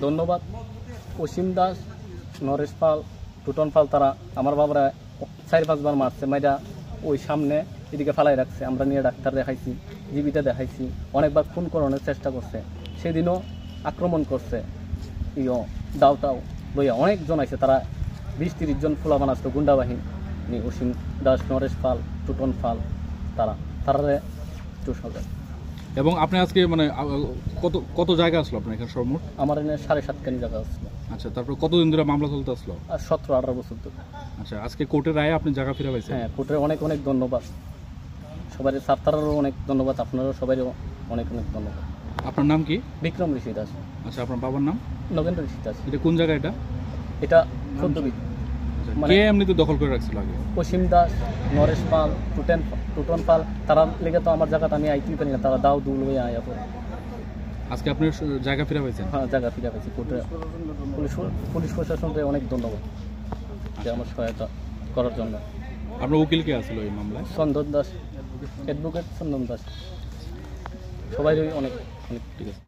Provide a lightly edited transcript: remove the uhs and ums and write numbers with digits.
ধন্যবাদ। অসীম দাস, নরেশ পাল, টুটন পাল, তারা আমার বাবারা 4-5 বার মারছে, মাইরা ওই সামনে এদিকে ফালাই রাখছে। আমরা নিয়ে ডাক্তার দেখাইছি, জীবিতা দেখাইছি, অনেকবার খুন করানোর চেষ্টা করছে। সেদিনও আক্রমণ করছে, দাও টাও লইয়া অনেকজন আছে, তারা 20-30 জন ফুলাবান আসতো, গুন্ডা বাহিনী। অসীম দাস, নরেশ পাল, টুটন পাল, তারারে একটু সজাগ। এবং আপনি আজকে মানে কত জায়গা আসলো আপনার এখানে সর্বমোট? আমার এখানে 7.5 খানি জায়গা আসলো। আচ্ছা, তারপর কতদিন ধরে মামলা চলতে আসলো? আর 17-18 বছর ধরে। আচ্ছা, আজকে কোর্টের রায়ে আপনি জায়গা ফিরে পাইছেন? হ্যাঁ, কোর্টের অনেক অনেক ধন্যবাদ সবাই, সার্তারেরও অনেক ধন্যবাদ, আপনারও সবাইও অনেক অনেক ধন্যবাদ। আপনার নাম কি? বিক্রম ঋষি দাস। আচ্ছা, আপনার বাবার নাম? নগেন্দ্র ঋষি দাস। এটা কোন জায়গা এটা? এটা 14 বিঘা। কে এমনিতে দখল করে রাখছিল আগে? অসীম দাস, নরেশ পাল, টুটন পাল, তারা লেগে তো আমার জায়গাটা আমি আইতেই পারি না, তারা দাও দুল হয়ে আয়া পড়ে। আজকে আপনি জায়গা ফিরে পাইছেন? হ্যাঁ, জায়গা ফিরে পাইছি। কোর্টে পুলিশ প্রশাসনকে অনেক ধন্যবাদ যে আমার সহায়তা করার জন্য। আপনার উকিল কে আসলো এই মামলায়? চন্দন দাস, অ্যাডভোকেট চন্দন দাস, সবাই অনেক অনেক। ঠিক আছে।